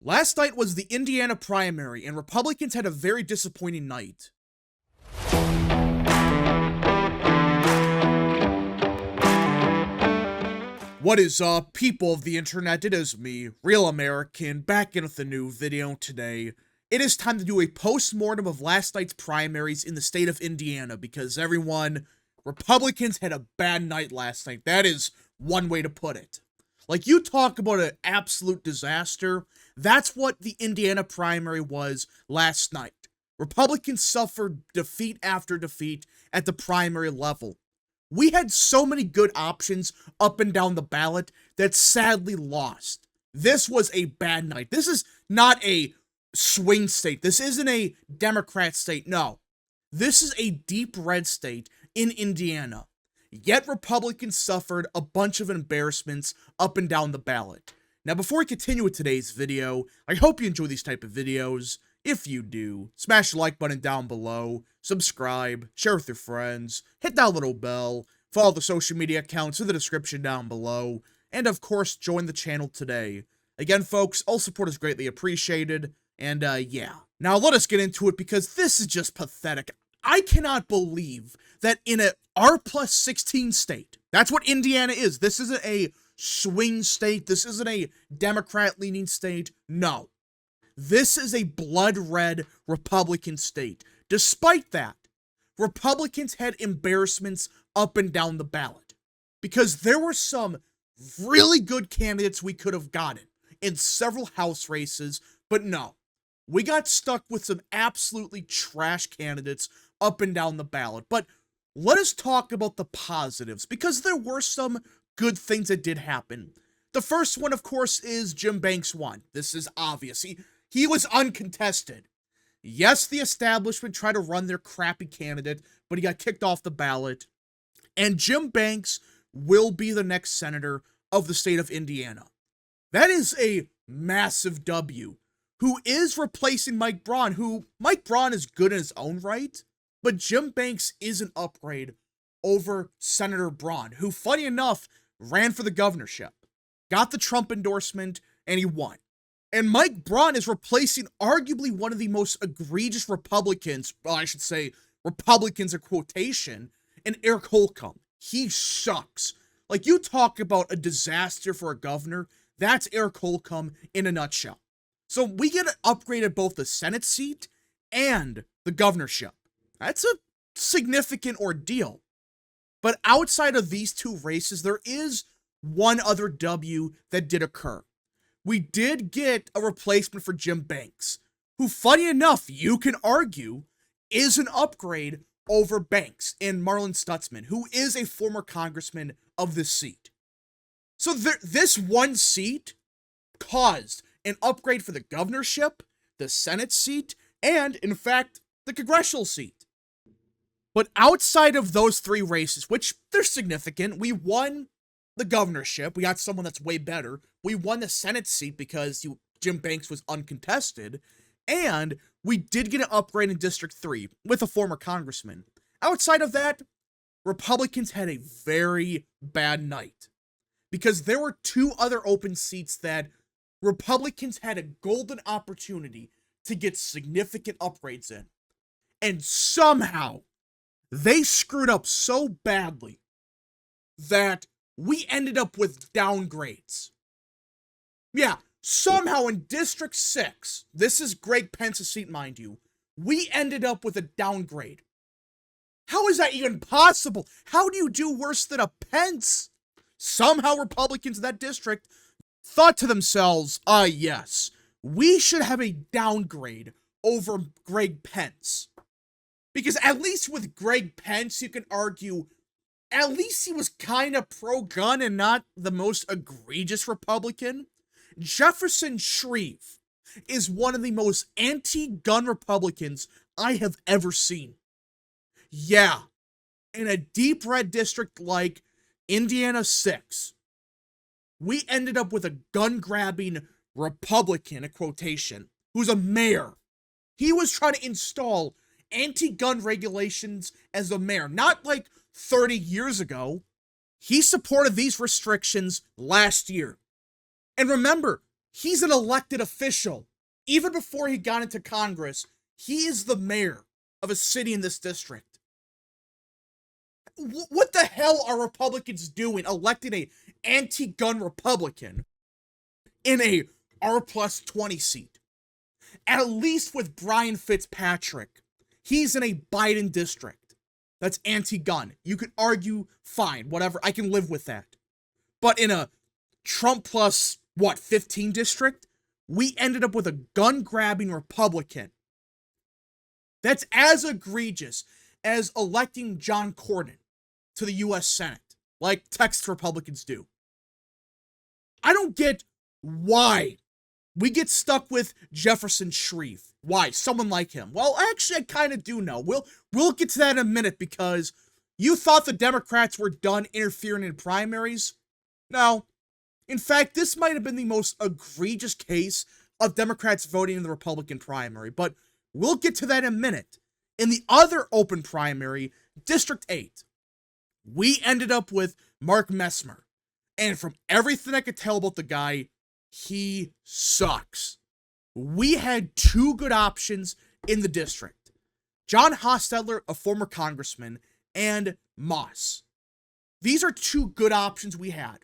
Last night was the Indiana primary, and Republicans had a very disappointing night. What is up, people of the internet? It is me, Real American, back in with a new video today. It is time to do a post-mortem of last night's primaries in the state of Indiana, because Republicans had a bad night last night. That is one way to put it. Like, you talk about an absolute disaster, that's what the Indiana primary was last night. Republicans suffered defeat after defeat at the primary level. We had so many good options up and down the ballot that sadly lost. This was a bad night. This is not a swing state. This isn't a Democrat state. No. This is a deep red state in Indiana. Yet Republicans suffered a bunch of embarrassments up and down the ballot. Now, before we continue with today's video, I hope you enjoy these type of videos. If you do, smash the like button down below, subscribe, share with your friends, hit that little bell, follow the social media accounts in the description down below, and of course, join the channel today. Again, folks, all support is greatly appreciated, and yeah. Now, let us get into it, because this is just pathetic. I cannot believe that in a R+16 state, that's what Indiana is. This isn't a swing state. This isn't a Democrat-leaning state. No. This is a blood red Republican state. Despite that, Republicans had embarrassments up and down the ballot, because there were some really good candidates we could have gotten in several House races, but no. We got stuck with some absolutely trash candidates up and down the ballot. But let us talk about the positives, because there were some good things that did happen. The first one, of course, is Jim Banks won. This is obvious. He was uncontested. Yes, the establishment tried to run their crappy candidate, but he got kicked off the ballot. And Jim Banks will be the next senator of the state of Indiana. That is a massive W. Who is replacing Mike Braun, who Mike Braun is good in his own right, but Jim Banks is an upgrade over Senator Braun, who, funny enough, ran for the governorship, got the Trump endorsement, and he won. And Mike Braun is replacing arguably one of the most egregious Republicans, well, I should say Republicans in quotation, and Eric Holcomb. He sucks. Like, you talk about a disaster for a governor, that's Eric Holcomb in a nutshell. So we get upgraded both the Senate seat and the governorship. That's a significant ordeal. But outside of these two races, there is one other W that did occur. We did get a replacement for Jim Banks, who, funny enough, you can argue, is an upgrade over Banks in Marlin Stutzman, who is a former congressman of this seat. So this one seat caused an upgrade for the governorship, the Senate seat, and, in fact, the congressional seat. But outside of those three races, which they're significant, we won the governorship. We got someone that's way better. We won the Senate seat because Jim Banks was uncontested. And we did get an upgrade in District 3 with a former congressman. Outside of that, Republicans had a very bad night, because there were two other open seats that Republicans had a golden opportunity to get significant upgrades in. And somehow, they screwed up so badly that we ended up with downgrades. Yeah, somehow in District 6, this is Greg Pence's seat, mind you, we ended up with a downgrade. How is that even possible? How do you do worse than a Pence? Somehow Republicans in that district thought to themselves, yes, we should have a downgrade over Greg Pence. Because at least with Greg Pence, you can argue, at least he was kind of pro-gun and not the most egregious Republican. Jefferson Shreve is one of the most anti-gun Republicans I have ever seen. Yeah, in a deep red district like Indiana 6, we ended up with a gun-grabbing Republican, a quotation, who's a mayor. He was trying to install anti-gun regulations as a mayor, not like 30 years ago. He supported these restrictions last year. And remember, He's an elected official. Even before he got into Congress, he is the mayor of a city in this district. What the hell are Republicans doing electing a anti-gun Republican in a R+20 seat? At least with Brian Fitzpatrick, he's in a Biden district that's anti-gun. You could argue, fine, whatever, I can live with that. But in a Trump plus, 15 district, we ended up with a gun-grabbing Republican that's as egregious as electing John Cornyn to the U.S. Senate, like Texas Republicans do. I don't get why we get stuck with Jefferson Shreve. Why? Someone like him. Well, actually, I kind of do know. We'll get to that in a minute, because you thought the Democrats were done interfering in primaries? No. In fact, this might have been the most egregious case of Democrats voting in the Republican primary, but we'll get to that in a minute. In the other open primary, District 8, we ended up with Mark Messmer. And from everything I could tell about the guy, he sucks. We had two good options in the district. John Hostetler, a former congressman, and Moss. These are two good options we had.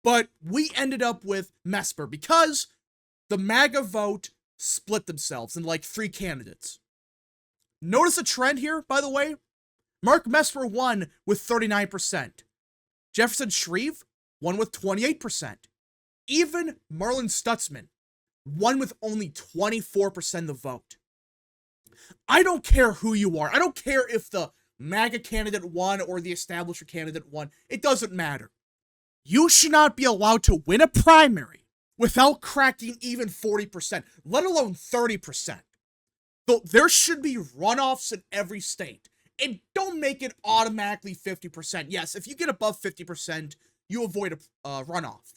But we ended up with Messmer because the MAGA vote split themselves into like 3 candidates. Notice a trend here, by the way. Mark Messmer won with 39%. Jefferson Shreve won with 28%. Even Marlin Stutzman won with only 24% of the vote. I don't care who you are. I don't care if the MAGA candidate won or the establisher candidate won. It doesn't matter. You should not be allowed to win a primary without cracking even 40%, let alone 30%. Though there should be runoffs in every state. And don't make it automatically 50%. Yes, if you get above 50%, you avoid a runoff.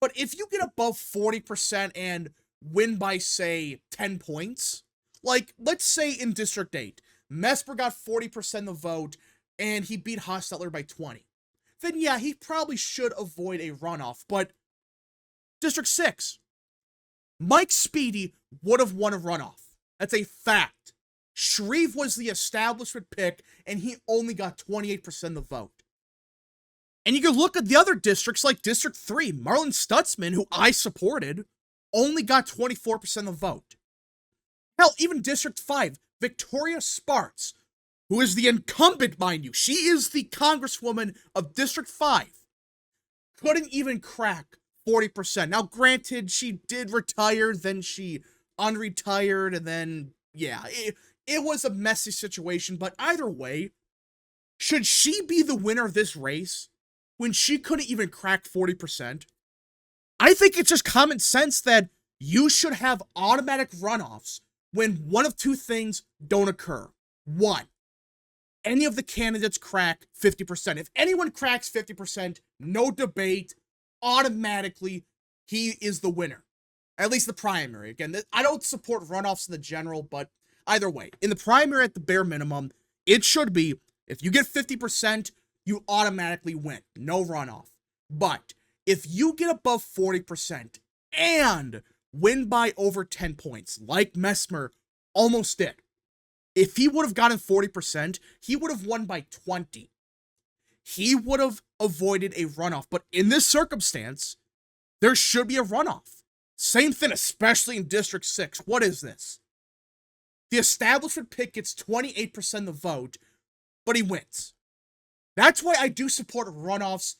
But if you get above 40% and win by, say, 10 points, like, let's say in District 8, Messmer got 40% of the vote, and he beat Hostetler by 20. Then yeah, he probably should avoid a runoff. But District 6, Mike Speedy would have won a runoff. That's a fact. Shreve was the establishment pick, and he only got 28% of the vote. And you can look at the other districts, like District 3, Marlin Stutzman, who I supported, only got 24% of the vote. Hell, even District 5, Victoria Spartz, who is the incumbent, mind you, she is the congresswoman of District 5, couldn't even crack 40%. Now, granted, she did retire, then she unretired, and then, yeah, it was a messy situation, but either way, should she be the winner of this race when she couldn't even crack 40%? I think it's just common sense that you should have automatic runoffs when one of two things don't occur. One, any of the candidates crack 50%. If anyone cracks 50%, no debate, automatically he is the winner. At least the primary. Again, I don't support runoffs in the general, but either way, in the primary at the bare minimum, it should be, if you get 50%, you automatically win. No runoff. But if you get above 40% and win by over 10 points, like Messmer almost did, if he would have gotten 40%, he would have won by 20. He would have avoided a runoff. But in this circumstance, there should be a runoff. Same thing, especially in District 6. What is this? The establishment pick gets 28% of the vote, but he wins. That's why I do support runoffs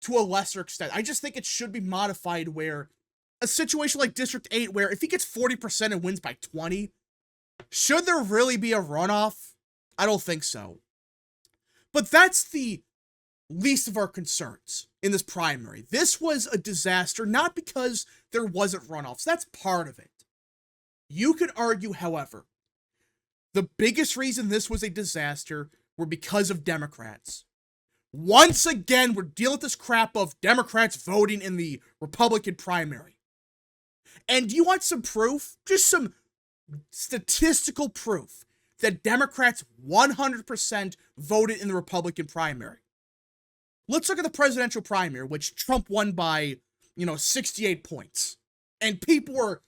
to a lesser extent. I just think it should be modified where a situation like District 8, where if he gets 40% and wins by 20, should there really be a runoff? I don't think so. But that's the least of our concerns in this primary. This was a disaster, not because there wasn't runoffs. That's part of it. You could argue, however, the biggest reason this was a disaster were because of Democrats. Once again, we're dealing with this crap of Democrats voting in the Republican primary. And do you want some proof? Just some statistical proof that Democrats 100% voted in the Republican primary. Let's look at the presidential primary, which Trump won by, 68 points. And people were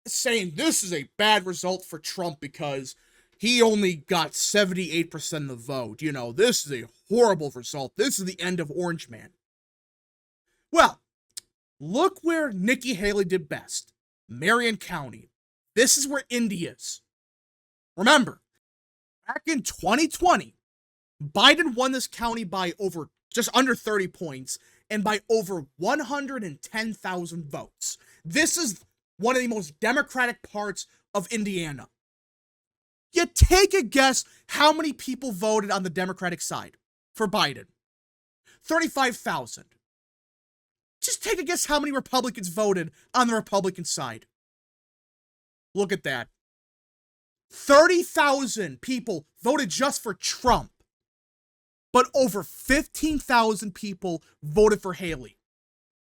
saying this is a bad result for Trump because he only got 78% of the vote. You know, this is a horrible result. This is the end of Orange Man. Well, look where Nikki Haley did best. Marion County. This is where Indy is. Remember, back in 2020, Biden won this county by over just under 30 points and by over 110,000 votes. This is one of the most Democratic parts of Indiana. You take a guess how many people voted on the Democratic side for Biden. 35,000. Just take a guess how many Republicans voted on the Republican side. Look at that. 30,000 people voted just for Trump, but over 15,000 people voted for Haley.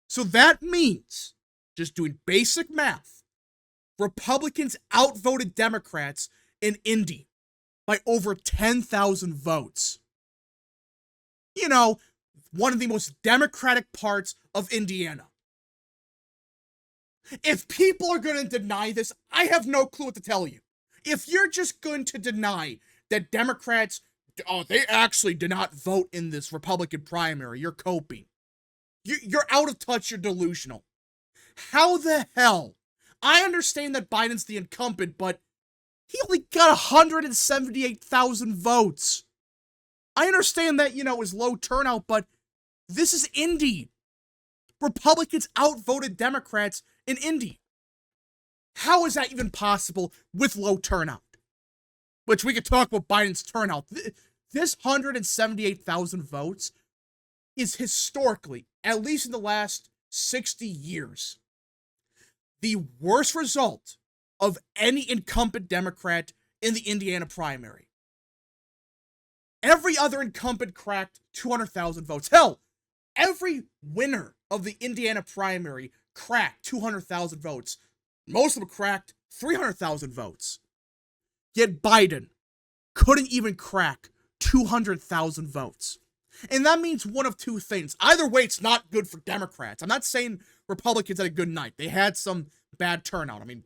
So that means, just doing basic math, Republicans outvoted Democrats in Indy by over 10,000 votes. You know, one of the most Democratic parts of Indiana. If people are going to deny this, I have no clue what to tell you. If you're just going to deny that Democrats, they actually did not vote in this Republican primary, you're coping. You're out of touch, you're delusional. How the hell? I understand that Biden's the incumbent, but he only got 178,000 votes. I understand that, you know, is low turnout, but this is Indy. Republicans outvoted Democrats in Indy. How is that even possible with low turnout? Which we could talk about Biden's turnout. This 178,000 votes is historically, at least in the last 60 years, the worst result of any incumbent Democrat in the Indiana primary. Every other incumbent cracked 200,000 votes. Hell, every winner of the Indiana primary cracked 200,000 votes. Most of them cracked 300,000 votes. Yet Biden couldn't even crack 200,000 votes. And that means one of two things. Either way, it's not good for Democrats. I'm not saying Republicans had a good night. They had some bad turnout. I mean,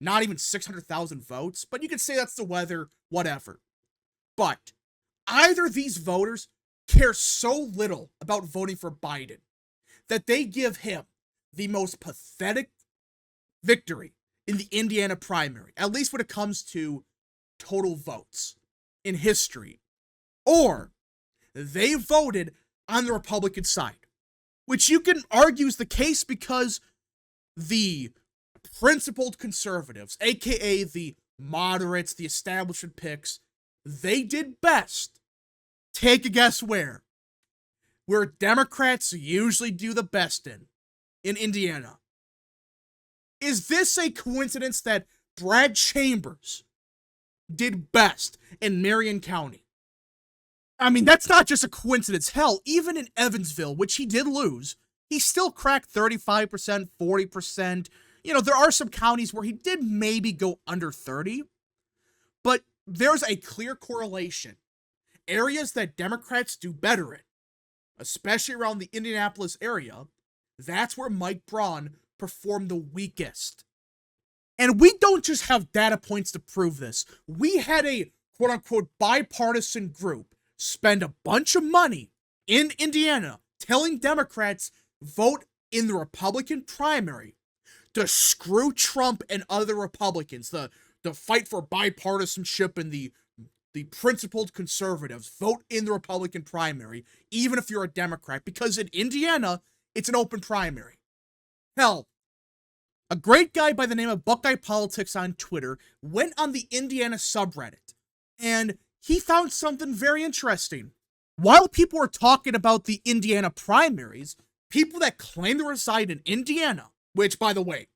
not even 600,000 votes, but you could say that's the weather, whatever. But either these voters care so little about voting for Biden that they give him the most pathetic victory in the Indiana primary, at least when it comes to total votes in history, or they voted on the Republican side, which you can argue is the case because the principled conservatives, aka the moderates, the establishment picks, they did best. Take a guess where? Where Democrats usually do the best in Indiana. Is this a coincidence that Brad Chambers did best in Marion County? I mean, that's not just a coincidence. Hell, even in Evansville, which he did lose, he still cracked 35%, 40%. You know, there are some counties where he did maybe go under 30, but there's a clear correlation. Areas that Democrats do better in, especially around the Indianapolis area, that's where Mike Braun performed the weakest. And we don't just have data points to prove this. We had a quote-unquote bipartisan group spend a bunch of money in Indiana telling Democrats vote in the Republican primary to screw Trump and other Republicans, the fight for bipartisanship and the principled conservatives vote in the Republican primary, even if you're a Democrat, because in Indiana, it's an open primary. Hell, a great guy by the name of Buckeye Politics on Twitter went on the Indiana subreddit, and he found something very interesting. While people were talking about the Indiana primaries, people that claim to reside in Indiana, which, by the way,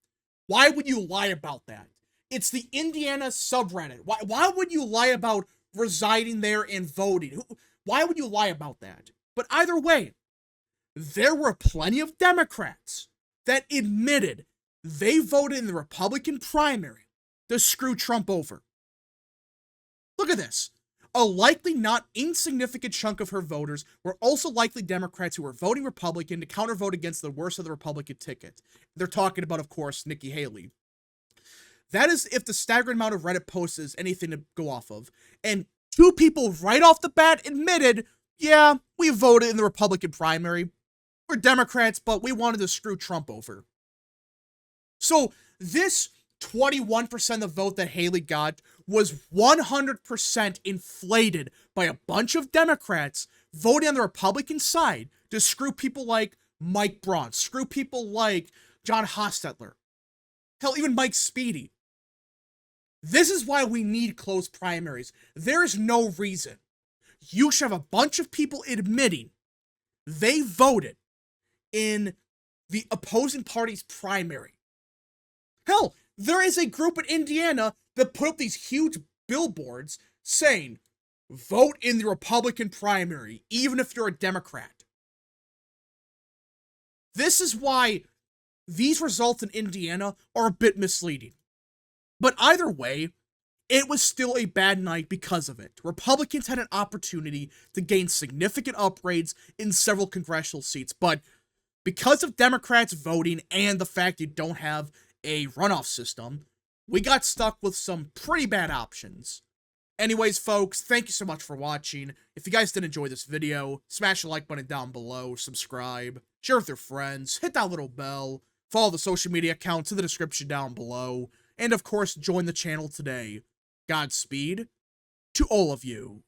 why would you lie about that? It's the Indiana subreddit. Why would you lie about residing there and voting? Why would you lie about that? But either way, there were plenty of Democrats that admitted they voted in the Republican primary to screw Trump over. Look at this. a likely not insignificant chunk of her voters were also likely Democrats who were voting Republican to countervote against the worst of the Republican ticket. They're talking about, of course, Nikki Haley. That is if the staggering amount of Reddit posts is anything to go off of. And two people right off the bat admitted, yeah, we voted in the Republican primary. We're Democrats, but we wanted to screw Trump over. So this 21% of the vote that Haley got was 100% inflated by a bunch of Democrats voting on the Republican side to screw people like Mike Braun, screw people like John Hostetler, hell, even Mike Speedy. This is why we need closed primaries. There is no reason you should have a bunch of people admitting they voted in the opposing party's primary. Hell, there is a group in Indiana that put up these huge billboards saying, vote in the Republican primary, even if you're a Democrat. This is why these results in Indiana are a bit misleading. But either way, it was still a bad night because of it. Republicans had an opportunity to gain significant upgrades in several congressional seats, but because of Democrats voting and the fact you don't have a runoff system, we got stuck with some pretty bad options. Anyways, folks, thank you so much for watching. If you guys did enjoy this video, smash the like button down below, subscribe, share with your friends, hit that little bell, follow the social media accounts in the description down below, and of course, join the channel today. Godspeed to all of you.